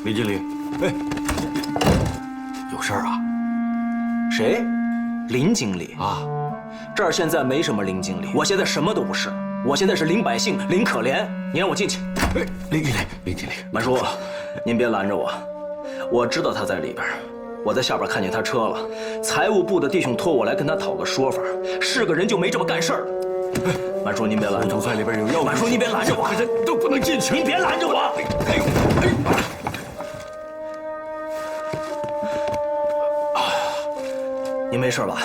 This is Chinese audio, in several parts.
林经理，哎，有事儿啊？谁？林经理啊？这儿现在没什么林经理，我现在什么都不是，我现在是林百姓，林可怜。你让我进去。哎，林经理，林经理，满叔，您别拦着我，我知道他在里边。我在下边看见他车了，财务部的弟兄托我来跟他讨个说法，是个人就没这么干事儿。满叔，您别拦着我，在里边有药。满叔，您别拦着我，人都不能进去。您别拦着我。您没事吧？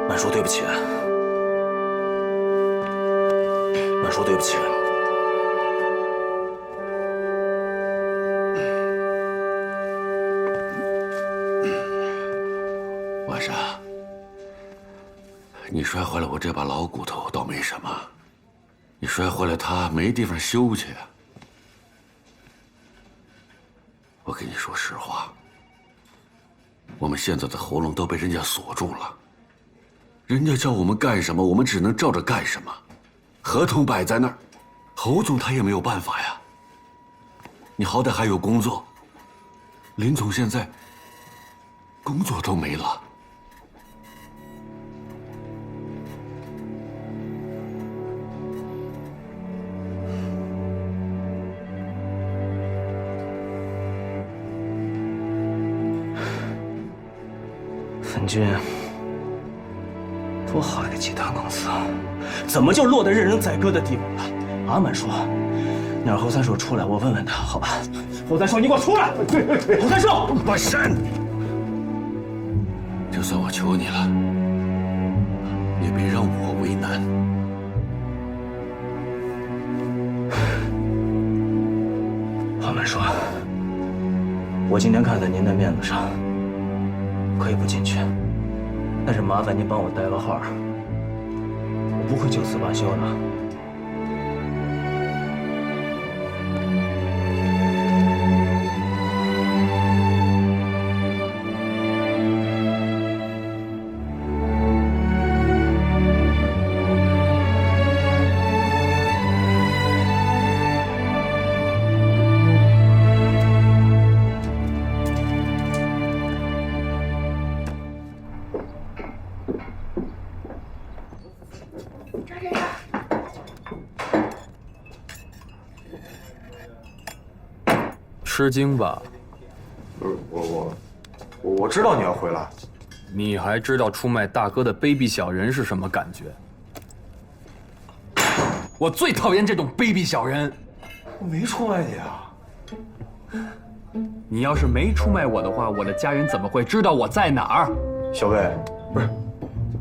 满叔，对不起。满叔，对不起。晚上，你摔坏了我这把老骨头倒没什么，你摔坏了它没地方修去啊。我跟你说实话，我们现在的喉咙都被人家锁住了，人家叫我们干什么，我们只能照着干什么。合同摆在那儿，侯总他也没有办法呀。你好歹还有工作，林总现在工作都没了。粉君，多好一个集团公司，怎么就落得任人宰割的地步了？啊，满叔，你让侯三叔出来，我问问他，好吧？侯三叔，你给我出来！侯三叔，把山！就算我求你了，也别让我为难。黄满叔，我今天看在您的面子上，可以不进去，但是麻烦您帮我带个话，我不会就此罢休的。吃惊吧？不是我知道你要回来。你还知道出卖大哥的卑鄙小人是什么感觉？我最讨厌这种卑鄙小人。我没出卖你啊！你要是没出卖我的话，我的家人怎么会知道我在哪儿？小魏，不是，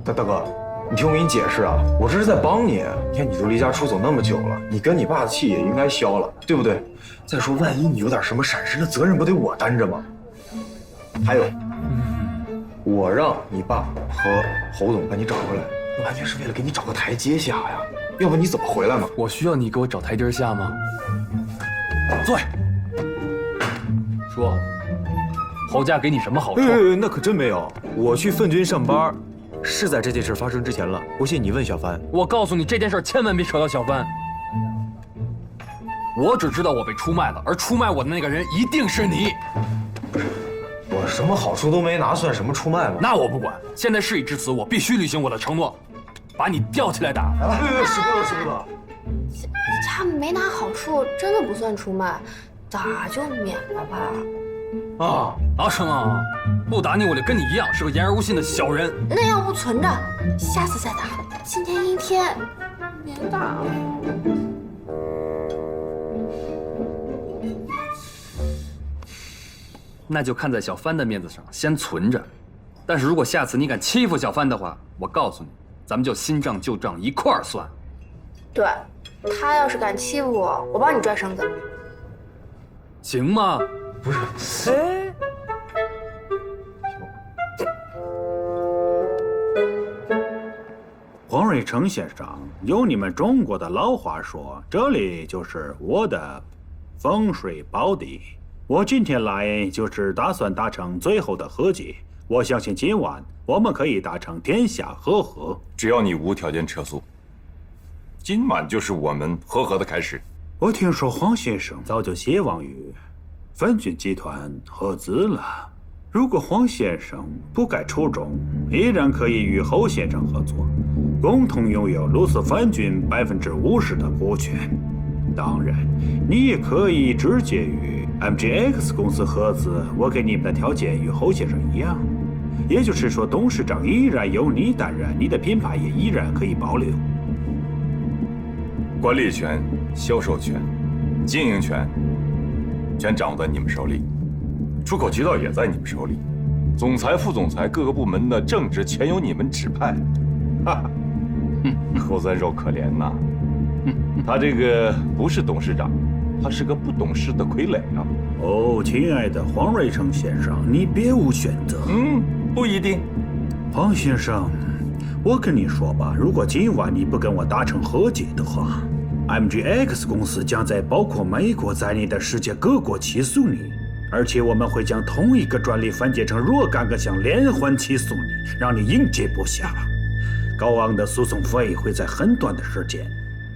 大哥，你听我给你解释啊，我这是在帮你。你看你都离家出走那么久了，你跟你爸的气也应该消了，对不对？再说，万一你有点什么闪失，那责任不得我担着吗？还有，我让你爸和侯总把你找回来，那完全是为了给你找个台阶下呀，要不你怎么回来嘛？我需要你给我找台阶下吗？坐下。说，侯家给你什么好处？那可真没有。我去粪军上班，是在这件事发生之前了。不信你问小帆。我告诉你，这件事千万别扯到小帆。我只知道我被出卖了，而出卖我的那个人一定是你。我什么好处都没拿，算什么出卖吗？那我不管。现在事已至此，我必须履行我的承诺，把你吊起来打。使不得，使不得。他没拿好处，真的不算出卖，打就免了吧。啊，什么？不打你，我就跟你一样，是个言而无信的小人。那要不存着，下次再打。今天阴天，别打了。那就看在小帆的面子上，先存着。但是如果下次你敢欺负小帆的话，我告诉你，咱们就新账旧账一块儿算。对，他要是敢欺负我，我帮你拽绳子。行吗？不是，哎，黄瑞成先生，有你们中国的老话说，这里就是我的风水宝地。我今天来就是打算达成最后的和解。我相信今晚我们可以达成天下和合。只要你无条件撤诉，今晚就是我们和合的开始。我听说黄先生早就希望与分军集团合资了。如果黄先生不改初衷，依然可以与侯先生合作，共同拥有卢斯分军50%的股权。当然，你也可以直接与 MGX 公司合资。我给你们的条件与侯先生一样，也就是说，董事长依然由你担任，你的品牌也依然可以保留。管理权、销售权、经营权，全掌握在你们手里，出口渠道也在你们手里，总裁、副总裁各个部门的政治全由你们指派。哈哈，侯三肉可怜呐，他这个不是董事长，他是个不懂事的傀儡啊。哦，亲爱的黄瑞成先生，你别无选择。不一定。黄先生，我跟你说吧，如果今晚你不跟我达成和解的话，MGX 公司将在包括美国在内的世界各国起诉你，而且我们会将同一个专利分解成若干个项，连环起诉你，让你应接不暇。高昂的诉讼费会在很短的时间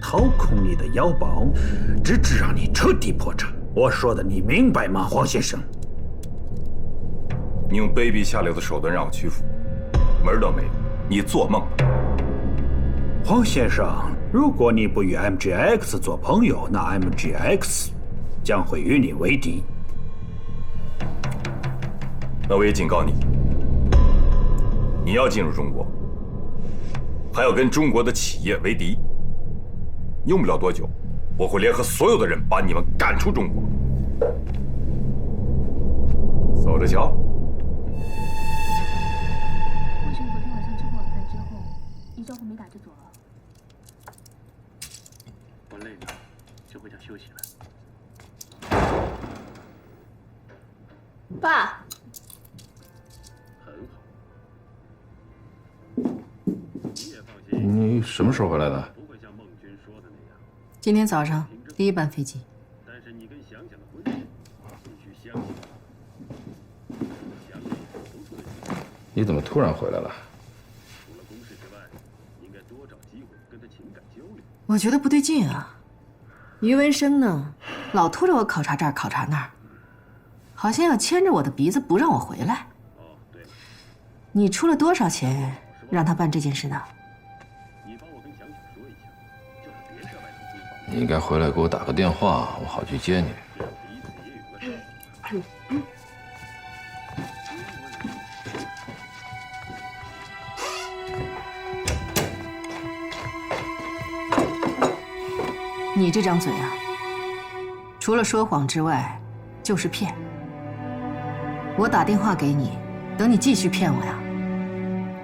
掏空你的腰包，直至让你彻底破产。我说的你明白吗，黄先生？你用卑鄙下流的手段让我屈服，门儿都没有！你做梦吧！黄先生，如果你不与 MGX 做朋友，那 MGX 将会与你为敌。那我也警告你，你要进入中国，还要跟中国的企业为敌，用不了多久，我会联合所有的人把你们赶出中国。走着瞧。为什么昨天晚上吃过晚饭之后，一招呼没打就走了？我累了，就回家休息了。爸，很好。你也放心，你什么时候回来的？不会像孟军说的那样。今天早上第一班飞机。但是你跟想想的婚事，必须相信。你怎么突然回来了？除了公事之外，应该多找机会跟他情感交流。我觉得不对劲啊，于文生呢，老拖着我考察这儿考察那儿，好像要牵着我的鼻子不让我回来。哦，对了，你出了多少钱让他办这件事的？你帮我跟想想说一下，叫他别在外头租房。你应该回来给我打个电话，我好去接你。这样彼此也有个照应。你这张嘴啊，除了说谎之外，就是骗。我打电话给你，等你继续骗我呀？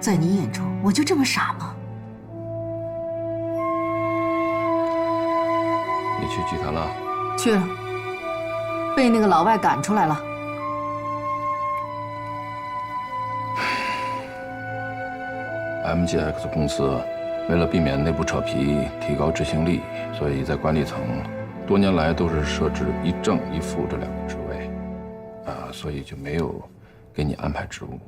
在你眼中，我就这么傻吗？你去剧团了？去了，被那个老外赶出来了。MGX 公司为了避免内部扯皮，提高执行力，所以在管理层多年来都是设置一正一副这两个职位，所以就没有给你安排职务。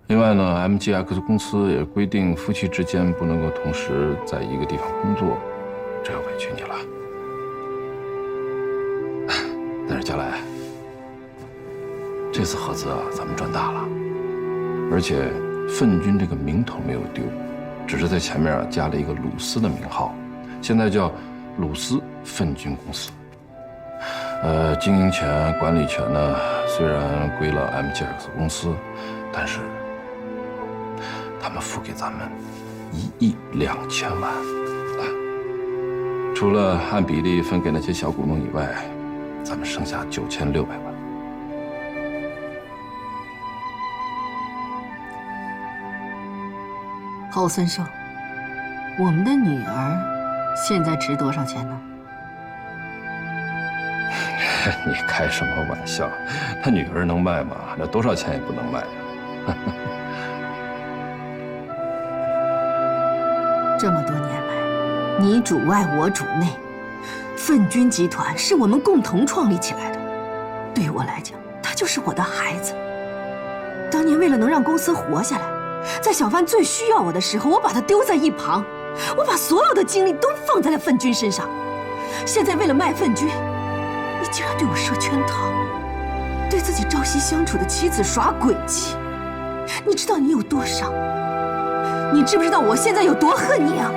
另外呢 ，MGX 公司也规定夫妻之间不能够同时在一个地方工作，这又委屈你了。但是佳来，这次合资啊，咱们赚大了，而且奋军这个名头没有丢，只是在前面加了一个鲁斯的名号，现在叫鲁斯奋军公司。经营权、管理权呢，虽然归了 MGX 公司，但是他们付给咱们1亿2千万，除了按比例分给那些小股东以外，咱们剩下9600万。侯孙寿，我们的女儿现在值多少钱呢？你开什么玩笑？他女儿能卖吗？那多少钱也不能卖呀！这么多年来，你主外我主内，奋军集团是我们共同创立起来的。对我来讲，他就是我的孩子。当年为了能让公司活下来，在小帆最需要我的时候，我把他丢在一旁，我把所有的精力都放在了奋军身上。现在为了卖粪菌，你竟然对我设圈套，对自己朝夕相处的妻子耍诡计。你知道你有多伤？你知不知道我现在有多恨你啊？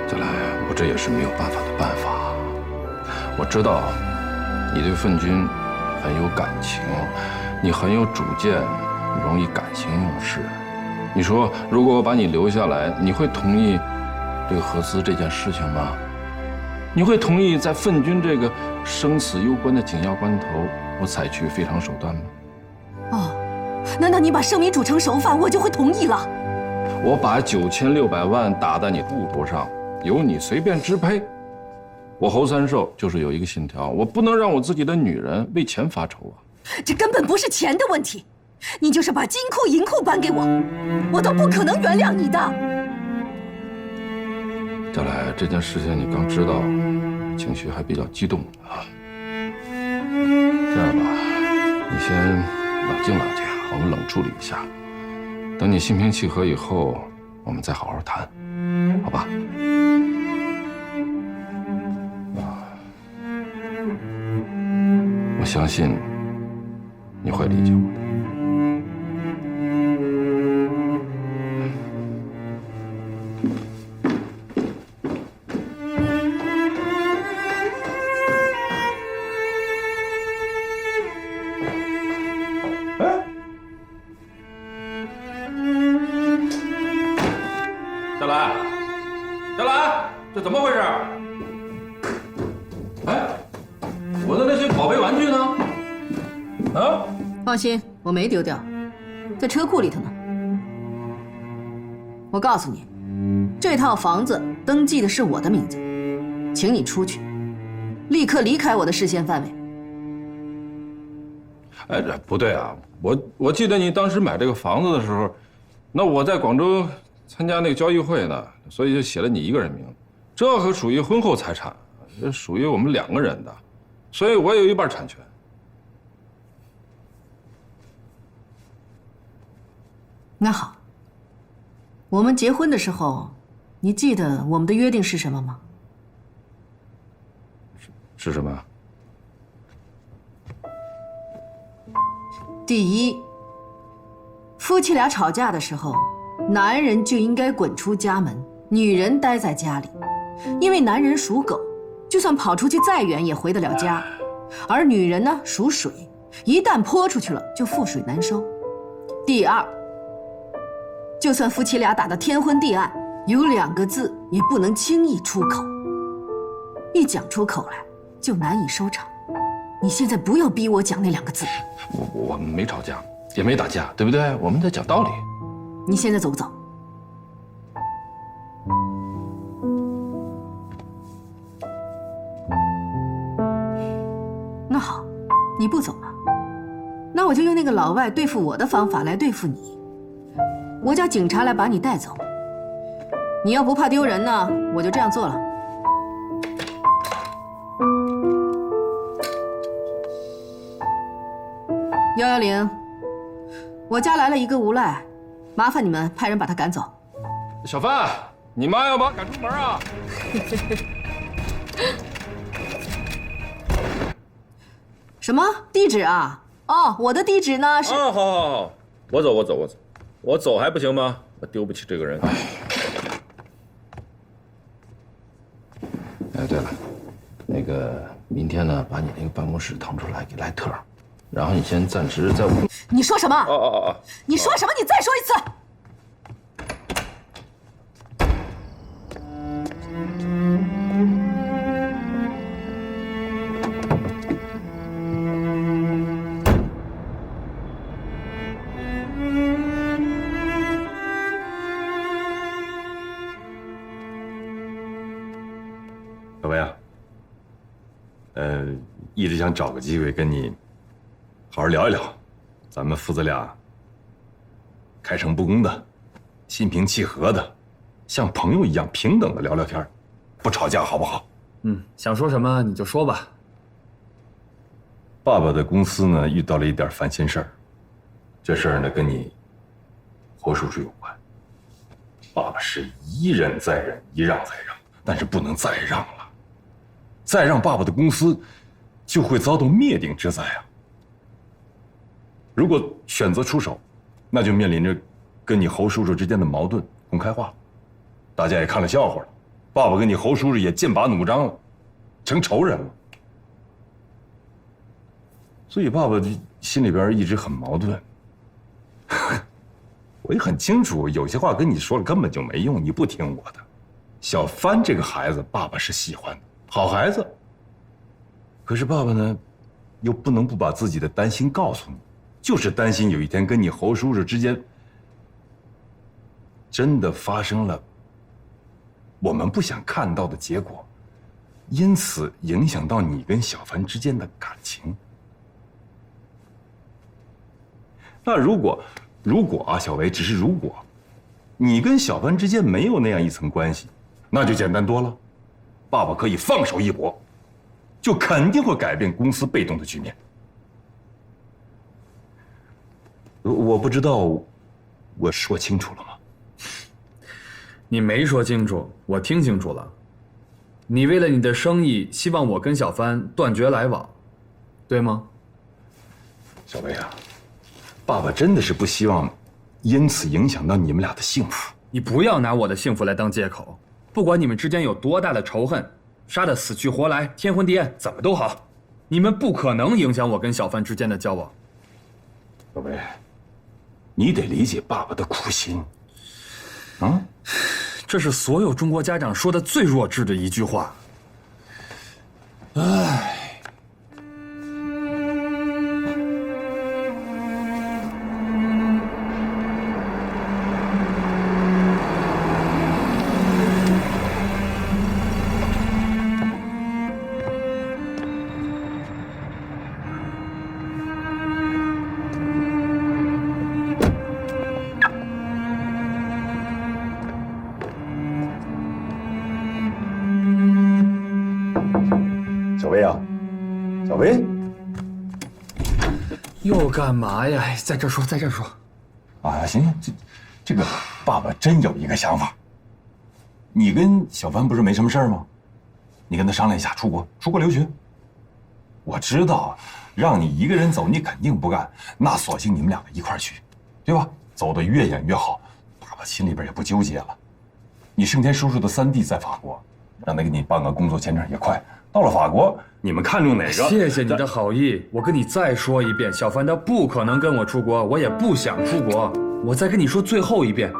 佳来，我这也是没有办法的办法。我知道你对粪君很有感情，你很有主见，容易感情用事。你说，如果我把你留下来，你会同意对合资这件事情吗？你会同意在粪君这个生死攸关的紧要关头，我采取非常手段吗？哦，难道你把生米煮成熟饭，我就会同意了？我把9600万打在你肚头上，由你随便支配。我侯三寿就是有一个信条，我不能让我自己的女人为钱发愁啊。这根本不是钱的问题，你就是把金库银库搬给我，我都不可能原谅你的。佳来，这件事情你刚知道，情绪还比较激动啊。这样吧，你先冷静冷静，我们冷处理一下，等你心平气和以后，我们再好好谈，好吧？我相信你会理解我的。小兰，小兰，这怎么回事？哎，我的那些宝贝玩具呢？啊？放心，我没丢掉，在车库里头呢。我告诉你，这套房子登记的是我的名字，请你出去，立刻离开我的视线范围。哎，这不对啊！我记得你当时买这个房子的时候，那我在广州参加那个交易会呢，所以就写了你一个人名字。这可属于婚后财产，这属于我们2个人的，所以我有一半产权。那好，我们结婚的时候，你记得我们的约定是什么吗？是什么？第一，夫妻俩吵架的时候，男人就应该滚出家门，女人待在家里，因为男人属狗，就算跑出去再远也回得了家，而女人呢属水，一旦泼出去了就覆水难收。第二，就算夫妻俩打得天昏地暗，有2个字也不能轻易出口，一讲出口来就难以收场。你现在不要逼我讲那2个字。我们没吵架，也没打架，对不对？我们在讲道理。你现在走不走？那好，你不走了，那我就用那个老外对付我的方法来对付你。我叫警察来把你带走。你要不怕丢人呢，我就这样做了。110，我家来了一个无赖，麻烦你们派人把他赶走。小范，你妈要把我赶出门啊！什么地址啊？哦，我的地址呢是……啊，好，我走，我走还不行吗？我丢不起这个人。哎，对了，那个明天呢，把你那个办公室腾出来给赖特，然后你先暂时在我……你说什么？哦！你说什么？你再说一次！小薇啊，一直想找个机会跟你好好聊一聊，咱们父子俩开诚布公的、心平气和的，像朋友一样平等的聊聊天，不吵架好不好？想说什么你就说吧。爸爸的公司呢遇到了一点烦心事儿，这事儿呢跟你何叔叔有关。爸爸是一忍再忍，一让再让，但是不能再让了。再让爸爸的公司就会遭到灭顶之灾啊！如果选择出手，那就面临着跟你侯叔叔之间的矛盾公开化了，大家也看了笑话了，爸爸跟你侯叔叔也剑拔弩张了，成仇人了。所以爸爸心里边一直很矛盾。我也很清楚，有些话跟你说了根本就没用，你不听我的。小帆这个孩子，爸爸是喜欢的，好孩子。可是爸爸呢，又不能不把自己的担心告诉你，就是担心有一天跟你侯叔叔之间真的发生了我们不想看到的结果，因此影响到你跟小帆之间的感情。那如果啊，小维，只是如果，你跟小帆之间没有那样一层关系，那就简单多了。爸爸可以放手一搏，就肯定会改变公司被动的局面。我不知道我说清楚了吗？你没说清楚，我听清楚了。你为了你的生意，希望我跟小帆断绝来往，对吗？小薇啊，爸爸真的是不希望因此影响到你们俩的幸福。你不要拿我的幸福来当借口，不管你们之间有多大的仇恨，杀得死去活来，天昏地暗，怎么都好，你们不可能影响我跟小帆之间的交往。小薇，你得理解爸爸的苦心。啊，这是所有中国家长说的最弱智的一句话。唉。小薇啊，小薇，又干嘛呀？在这说，在这说。啊，行行，这个爸爸真有一个想法。你跟小帆不是没什么事儿吗？你跟他商量一下，出国留学。我知道，让你一个人走，你肯定不干。那索性你们两个一块儿去，对吧？走得越远越好，爸爸心里边也不纠结了。你盛天叔叔的3弟在法国，让他给你办个工作签证也快。到了法国，你们看中哪个？谢谢你的好意，我跟你再说一遍，小帆他不可能跟我出国，我也不想出国。我再跟你说最后一遍，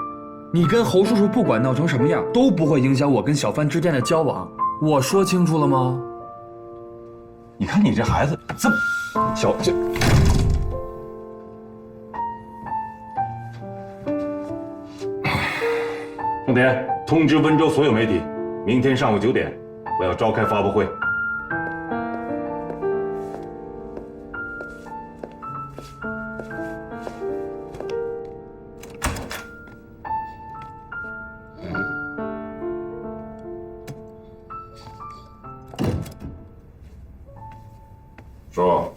你跟侯叔叔不管闹成什么样，都不会影响我跟小帆之间的交往。我说清楚了吗？你看你这孩子这么小，盛天，通知温州所有媒体，明天上午9点，我要召开发布会。说。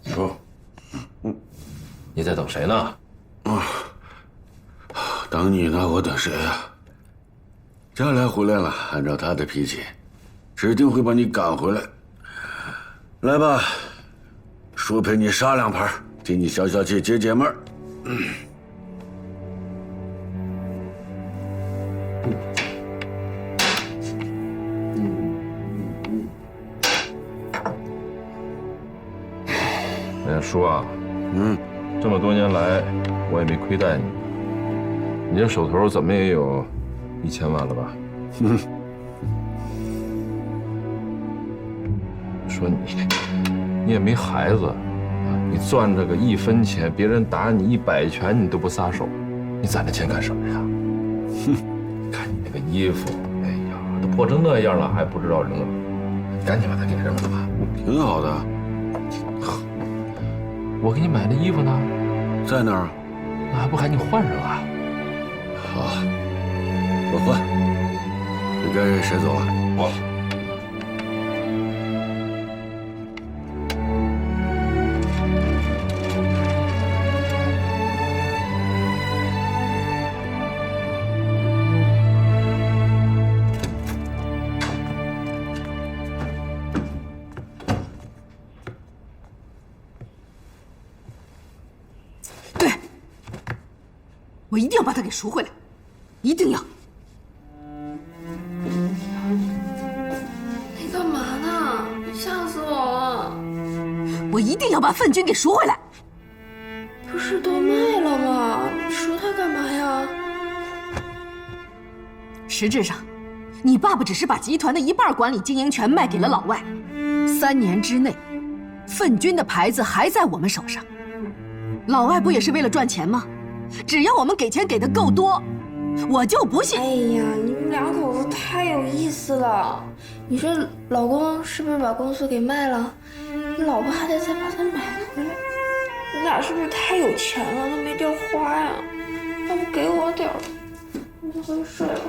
说。你在等谁呢？等你呢，我等谁呀？佳来回来了，按照他的脾气，指定会把你赶回来。来吧，叔陪你杀2盘，替你消消气，解解闷儿。叔啊，这么多年来，我也没亏待你。你这手头怎么也有1000万了吧？说你也没孩子，你赚这个1分钱，别人打你100拳，你都不撒手，你攒这钱干什么呀？看你那个衣服，哎呀，都破成那样了，还不知道扔了，赶紧把它给扔了吧。挺好的。我给你买的衣服呢，在哪儿？那还不赶紧换上啊？好，我换。你该谁走了？我。我一定要把他给赎回来，一定要！你干嘛呢？吓死我了！我一定要把粪君给赎回来。不是都卖了吗？赎他干嘛呀？实质上，你爸爸只是把集团的一半管理经营权卖给了老外。3年之内，粪君的牌子还在我们手上。老外不也是为了赚钱吗？只要我们给钱给的够多，我就不信。哎呀，你们两口子太有意思了。你这老公是不是把公司给卖了？你老婆还得再把它买回来。你俩是不是太有钱了，都没地儿花呀？要不给我点儿，我就回去睡了。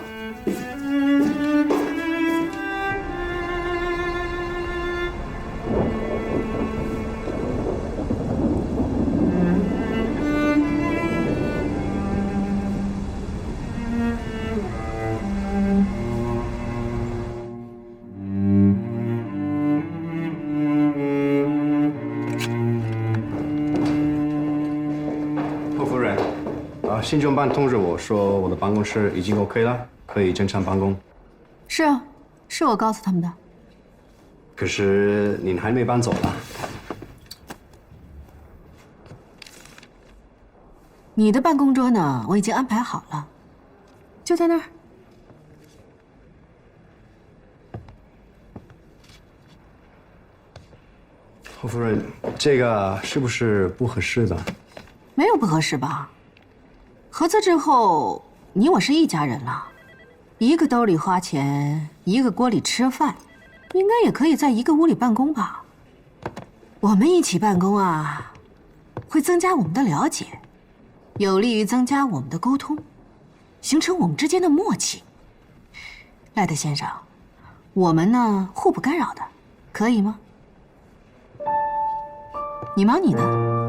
信中办通知我说我的办公室已经 OK 了，可以正常办公。是啊，是我告诉他们的。可是您还没搬走呢。你的办公桌呢？我已经安排好了，就在那儿。侯夫人，这个是不是不合适的？没有不合适吧？合资之后，你我是一家人了，一个兜里花钱，一个锅里吃饭，应该也可以在一个屋里办公吧？我们一起办公啊，会增加我们的了解，有利于增加我们的沟通，形成我们之间的默契。赖特先生，我们呢互不干扰的，可以吗？你忙你的。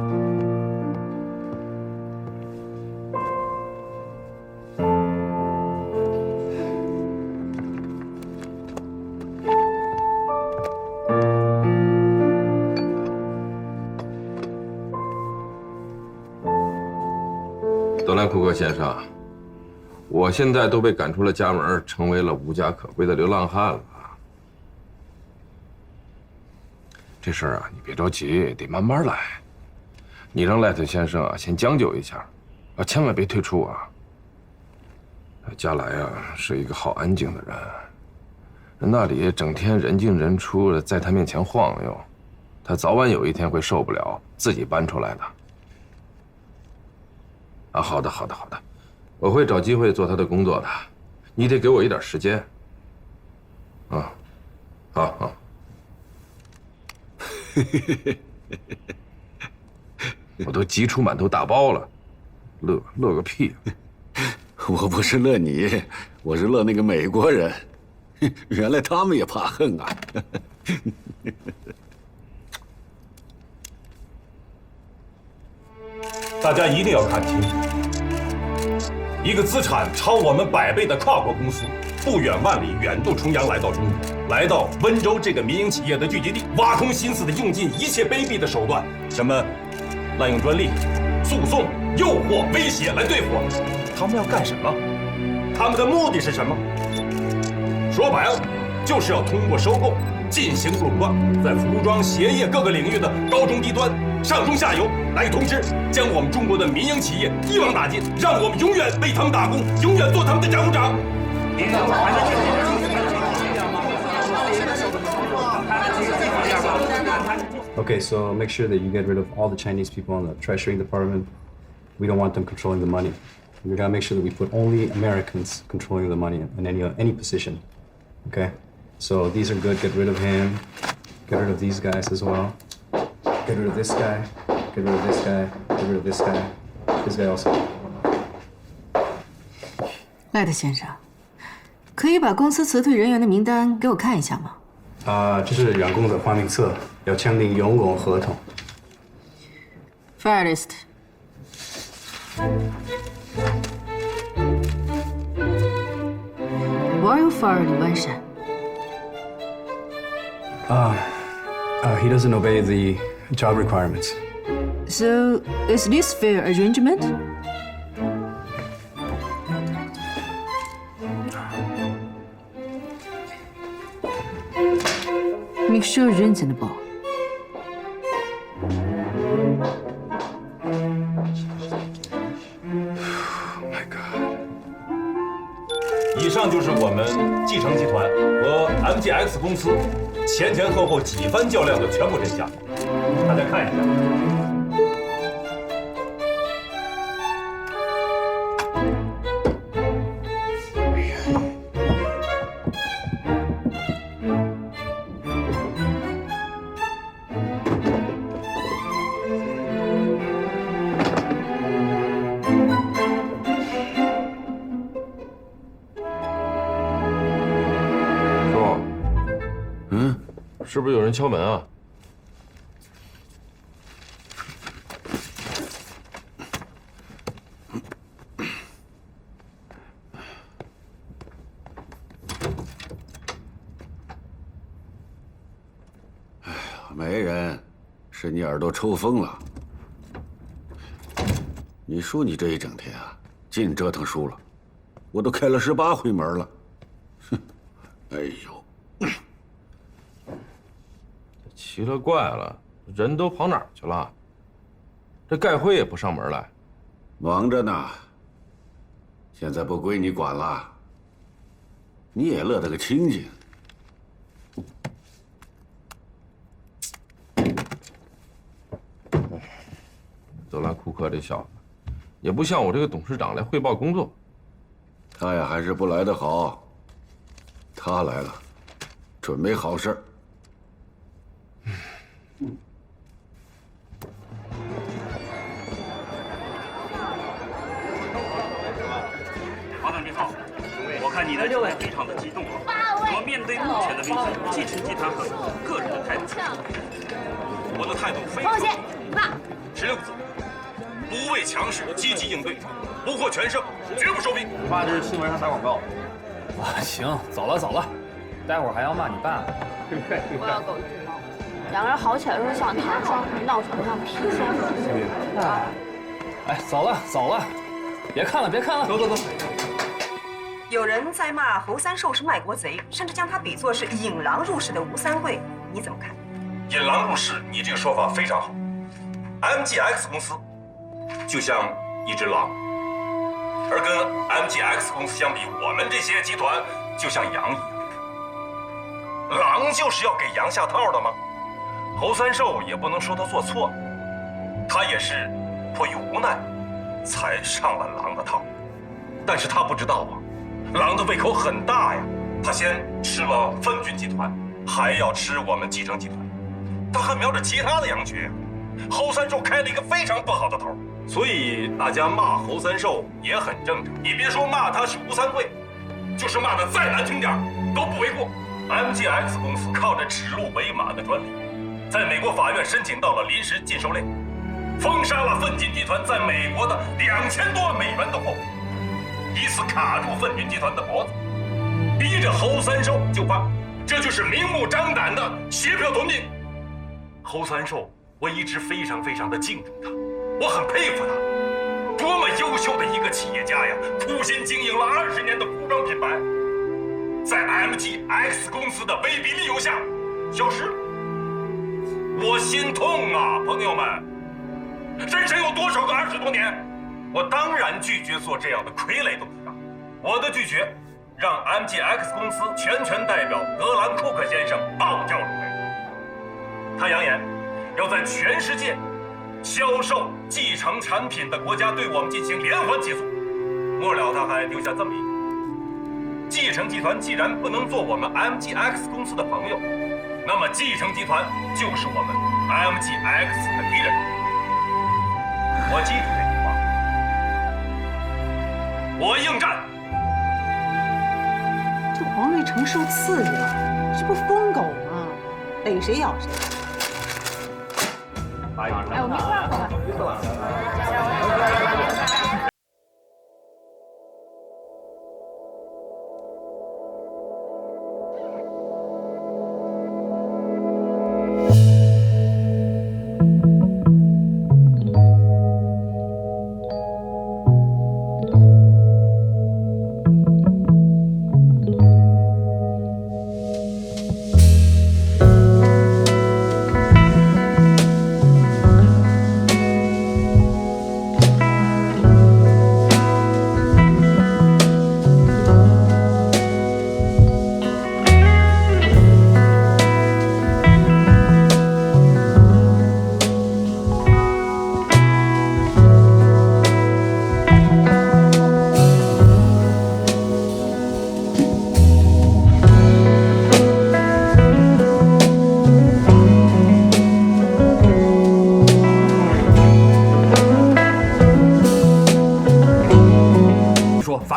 德兰库克先生，我现在都被赶出了家门，成为了无家可归的流浪汉了。这事儿啊，你别着急，得慢慢来。你让赖特先生啊先将就一下，啊，千万别退出啊。加莱啊是一个好安静的人，那里整天人进人出的，在他面前晃悠，他早晚有一天会受不了，自己搬出来的。啊，好的，好的，好的，我会找机会做他的工作的，你得给我一点时间。啊，好好。我都急出满头大包了，乐个屁！我不是乐你，我是乐那个美国人，原来他们也怕恨啊！大家一定要看清楚，一个资产超我们100倍的跨国公司，不远万里远渡重洋来到中国，来到温州这个民营企业的聚集地，挖空心思的用尽一切卑鄙的手段，什么滥用专利、诉讼、诱惑、威胁来对付我们。他们要干什么？他们的目的是什么？说白了，就是要通过收购进行垄断，在服装、鞋业各个领域的高中低端、上中下游，来同时将我们中国的民营企业一网打尽，让我们永远为他们打工，永远做他们的掌工长。Okay, so make sure that you get rid of all the Chinese people in the treasury department. We don't want them controlling the money. We gotta make sure that we put only Americans controlling the money in any position. Okay? So these are good. Get rid of him. Get rid of these guys as well. Get rid of this guy. Get rid of this guy. Get rid of this guy. This guy also. 赖特先生，可以把公司辞退人员的名单给我看一下吗？这是员工的花名册，要签订员工合同。Fire list. Why are you firing Wan Shan? He doesn't obey the job requirements. So, is this fair arrangement? make sure reasonable. My God！ 以上就是我们继承集团和 MGX 公司前前后后几番较量的全部真相，大家看一下。 是不是有人敲门啊？哎呀，没人，是你耳朵抽风了。你说你这一整天啊，净折腾书了，我都开了18回门了。哼，哎呦！ 奇了怪了，人都跑哪儿去了？这盖辉也不上门来，忙着呢。现在不归你管了，你也乐得个清净。德拉库克这小子，也不向我这个董事长来汇报工作。他呀，还是不来的好。他来了，准没好事。 马总你好，我看你的状态非常的激动。我面对目前的危机，继承集团和个人的态度，我的态度非常。16个字：不畏强势，积极应对，不获全胜，绝不收兵。你爸这是新闻上打广告。啊，行，走了走了，待会儿还要骂你爸呢。我要狗治猫，两个人好起来的时候像糖霜，闹成像砒霜。哎，走了走了，别看了别看了，走走走。 有人在骂侯三寿是卖国贼，甚至将他比作是引狼入室的吴三桂，你怎么看？引狼入室，你这个说法非常好。MGX 公司就像一只狼，而跟 MGX 公司相比，我们这些集团就像羊一样。狼就是要给羊下套的吗？侯三寿也不能说他做错了，他也是迫于无奈才上了狼的套，但是他不知道啊。 狼的胃口很大呀，他先吃了奋军集团，还要吃我们继承集团，他还瞄着其他的羊群呀。侯三寿开了一个非常不好的头，所以大家骂侯三寿也很正常。你别说骂他是吴三桂，就是骂的再难听点都不为过。MGX 公司靠着指鹿为马的专利，在美国法院申请到了临时禁售令，封杀了奋进集团在美国的2000多万美元的货物。 以此卡住奋军集团的脖子，逼着侯三寿就范，这就是明目张胆的挟票夺命。侯三寿，我一直非常的敬重他，我很佩服他，多么优秀的一个企业家呀！苦心经营了20年的服装品牌，在 MGX 公司的威逼利诱下消失了，我心痛啊，朋友们！人生有多少个20多年？ 我当然拒绝做这样的傀儡董事长。我的拒绝，让 MGX 公司全权代表格兰库克先生暴跳如雷。他扬言，要在全世界销售继承产品的国家对我们进行连环起诉。末了，他还留下这么一句：继承集团既然不能做我们 MGX 公司的朋友，那么继承集团就是我们 MGX 的敌人。我记住这句话。 我应战。这黄瑞成受刺激了，这不疯狗吗？逮谁咬谁。哎，我们一块儿。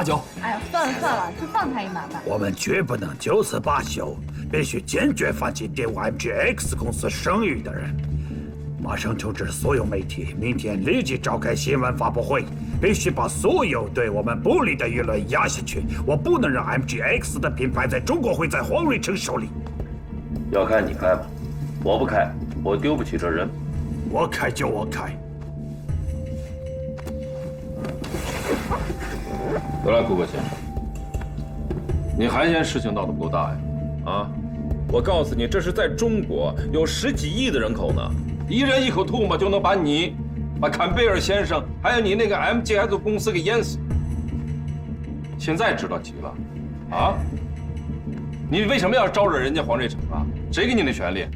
罢休。哎呀，算了算了，就放他一马吧。我们绝不能就此罢休，必须坚决放弃玷污 MGX 公司声誉的人。马上通知所有媒体，明天立即召开新闻发布会，必须把所有对我们不利的舆论压下去。我不能让 MGX 的品牌在中国会在黄瑞成手里。要开你开吧，我不开，我丢不起这人。我开就我开。得来，顾客先生，你还嫌事情闹得不够大呀？啊！我告诉你，这是在中国有10几亿的人口呢，一人一口唾沫就能把你、把坎贝尔先生还有你那个 MGX 公司给淹死。现在知道急了，啊？你为什么要招惹人家黄瑞成啊？谁给你的权利？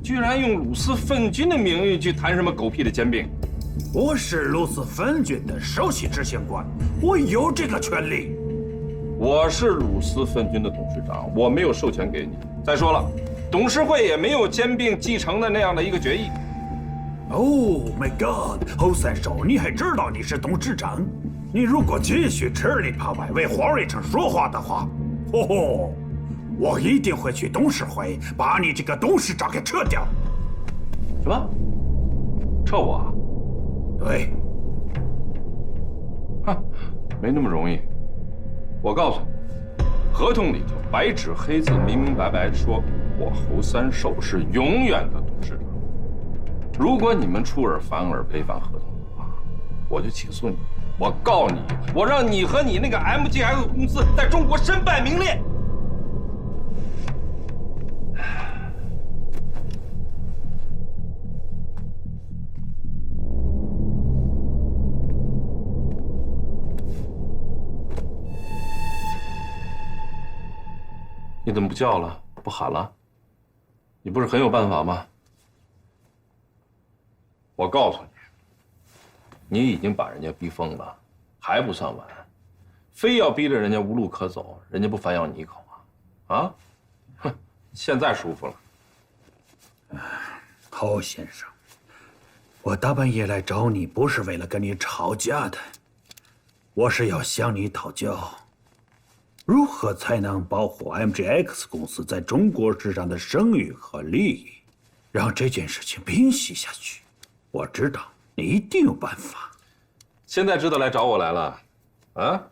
居然用鲁斯粪菌的名誉去谈什么狗屁的兼并？我是鲁斯粪菌的首席执行官，我有这个权利。我是鲁斯粪菌的董事长，我没有授权给你。再说了，董事会也没有兼并继承的那样的一个决议。Oh my God， 侯三手，你还知道你是董事长？你如果继续吃里扒外为黄瑞成说话的话，我一定会去董事会把你这个董事长给撤掉。什么？撤我啊？对。哼，没那么容易。我告诉你，合同里头白纸黑字、明明白白说，我侯三寿是永远的董事长。如果你们出尔反尔、违反合同的话，我就起诉你，我告你，我让你和你那个 MGX 公司在中国身败名裂。你怎么不叫了？不喊了？你不是很有办法吗？我告诉你，你已经把人家逼疯了，还不算完，非要逼着人家无路可走，人家不反咬你一口啊？啊？哼，现在舒服了。侯先生，我大半夜来找你，不是为了跟你吵架的，我是要向你讨教。如何才能保护 MGX 公司在中国市场的声誉和利益，让这件事情平息下去？我知道你一定有办法。现在知道来找我来了，啊？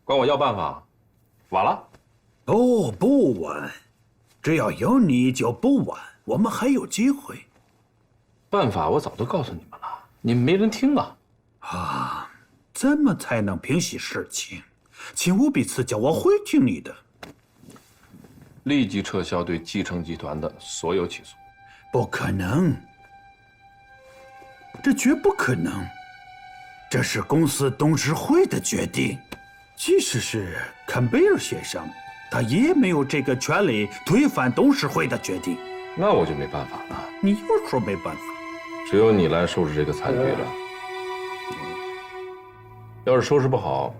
管我要办法？晚了？哦，不晚，只要有你就不晚，我们还有机会。办法我早都告诉你们了，你们没人听啊！啊，怎么才能平息事情？请务必赐教，我会听你的。立即撤销对继承集团的所有起诉。不可能，这绝不可能。这是公司董事会的决定，即使是坎贝尔先生，他也没有这个权利推翻董事会的决定。那我就没办法了。你又说没办法？只有你来收拾这个残局了。要是收拾不好，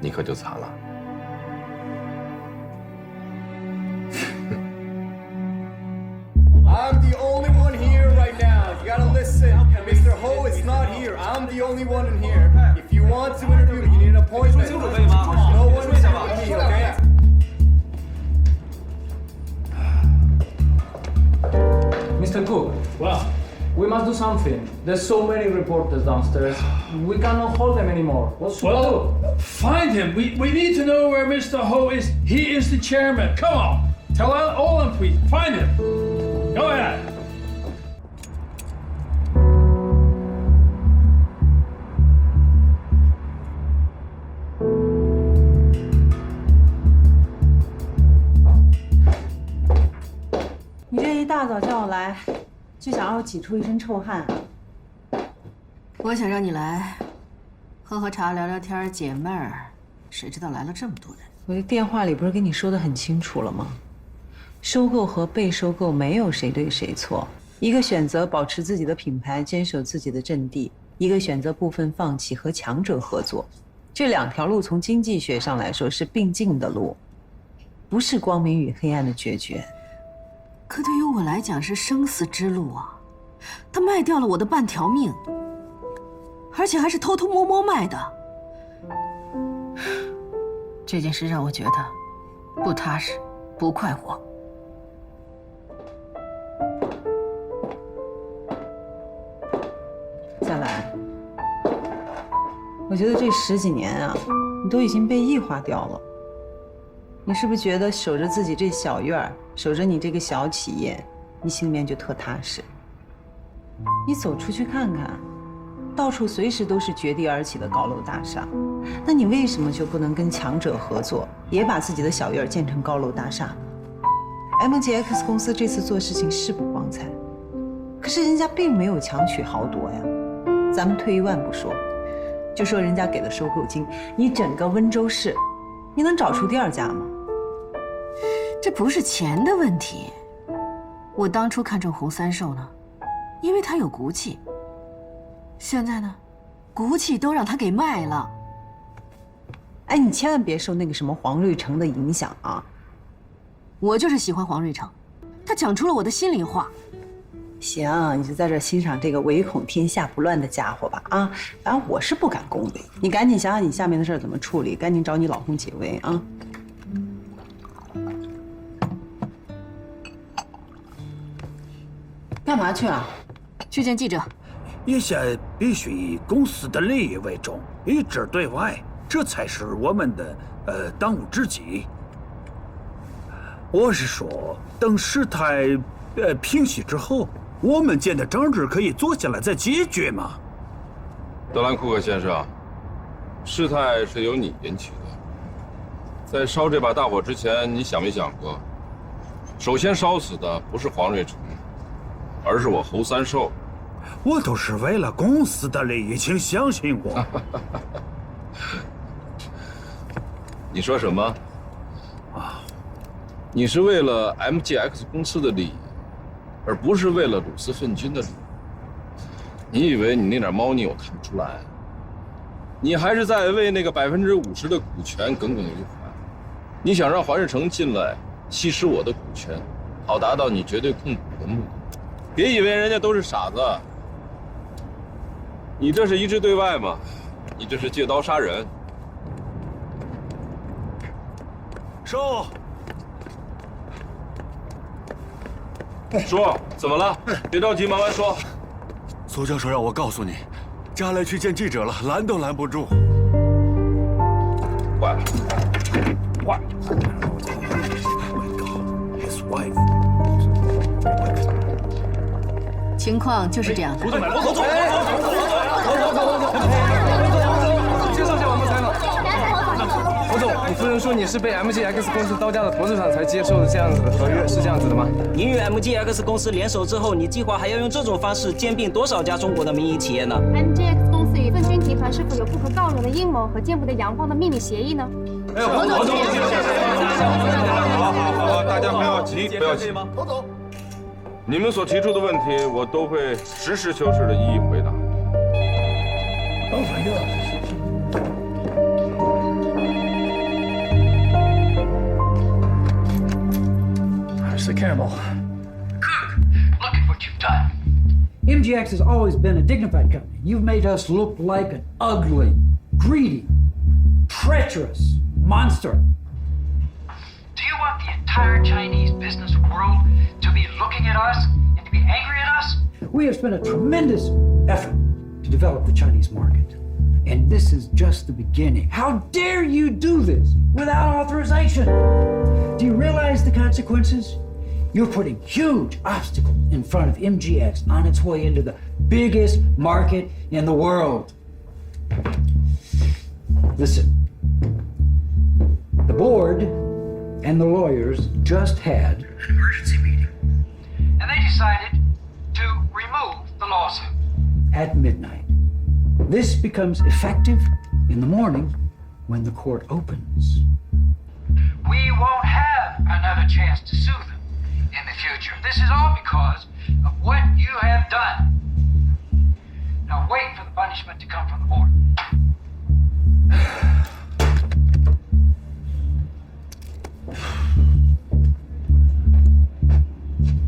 你可就惨了。I'm the only one here right now. You gotta listen. Mr. Ho is not here. I'm the only one in here. If you want to interview me, you need an appointment. No one is with me, okay? Mr. Cook. Well, we must do something. There's so many reporters downstairs. We cannot hold them anymore. What should we do? Find him. We need to know where Mr. Ho is. He is the chairman. Come on. Tell all of them, please. Find him. Go ahead. 你这一大早叫我来，就想让我挤出一身臭汗。我想让你来，喝喝茶，聊聊天，解闷儿。谁知道来了这么多人？我的电话里不是跟你说的很清楚了吗？收购和被收购没有谁对谁错，一个选择保持自己的品牌，坚守自己的阵地；一个选择部分放弃，和强者合作。这两条路从经济学上来说是并进的路，不是光明与黑暗的决绝。可对于我来讲是生死之路啊！他卖掉了我的半条命，而且还是偷偷摸摸卖的。这件事让我觉得不踏实，不快活。夏兰，我觉得这10几年啊，你都已经被异化掉了。你是不是觉得守着自己这小院儿，守着你这个小企业，你心里面就特踏实？你走出去看看，到处随时都是绝地而起的高楼大厦，那你为什么就不能跟强者合作，也把自己的小院建成高楼大厦？MGX 公司这次做事情是不光彩，可是人家并没有强取豪夺呀。咱们退一万步说，就说人家给了收购金，你整个温州市，你能找出第2家吗？这不是钱的问题。我当初看中红三寿呢，因为他有骨气。现在呢，骨气都让他给卖了。哎，你千万别受那个什么黄瑞成的影响啊！我就是喜欢黄瑞成，他讲出了我的心里话。行，你就在这欣赏这个唯恐天下不乱的家伙吧啊！反正我是不敢恭维，你赶紧想想你下面的事儿怎么处理，赶紧找你老公解围啊！干嘛去啊？去见记者。一切必须以公司的利益为重，一致对外，这才是我们的当务之急。我是说，等事态平息之后，我们间的争执可以坐下来再解决嘛。德兰库克先生，事态是由你引起的。在烧这把大火之前，你想没想过，首先烧死的不是黄瑞成，而是我侯三寿。我都是为了公司的利益，请相信我。你说什么？啊，你是为了 MGX 公司的利益，而不是为了鲁斯粪菌的利益。你以为你那点猫腻我看不出来？你还是在为那个50%的股权耿耿于怀。你想让黄日成进来吸食我的股权，好达到你绝对控股的目的。别以为人家都是傻子，你这是一致对外吗？你这是借刀杀人。收。说，怎么了？别着急，慢慢说。苏教授让我告诉你，佳来去见记者了，拦都拦不住。坏了，坏了！ His wife。情况就是这样的。侯总，介绍一下我们采访。侯总，你夫人说你是被 MGX 公司刀架的脖子上才接受的这样子的合约，是这样子的吗？您与 MGX 公司联手之后，你计划还要用这种方式兼并多少家中国的民营企业呢 ？MGX 公司与粪菌集团是否有不可告人的阴谋和见不得阳光的秘密协议呢？哎，侯总，好，大家不要急，不要急。侯总。 你们所提出的问题，我都会实事求是的一一回答。Mr. Campbell. Cook, look at what you've done. MGX has always been a dignified company. You've made us look like an ugly, greedy, treacherous monster. Do you want the entire Chinese business world to be looking at us and to be angry at us? We have spent a tremendous effort to develop the Chinese market. And this is just the beginning. How dare you do this without authorization? Do you realize the consequences? You're putting huge obstacles in front of MGX on its way into the biggest market in the world. Listen, the board and the lawyers just had an emergency meeting. And they decided to remove the lawsuit. At midnight. This becomes effective in the morning when the court opens. We won't have another chance to sue them in the future. This is all because of what you have done. Now wait for the punishment to come from the board.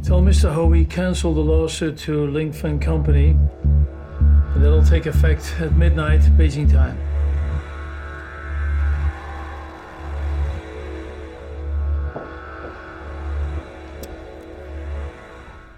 Tell Mr. Ho we cancel the lawsuit to Lingfen Company. And that'll take effect at midnight, Beijing time.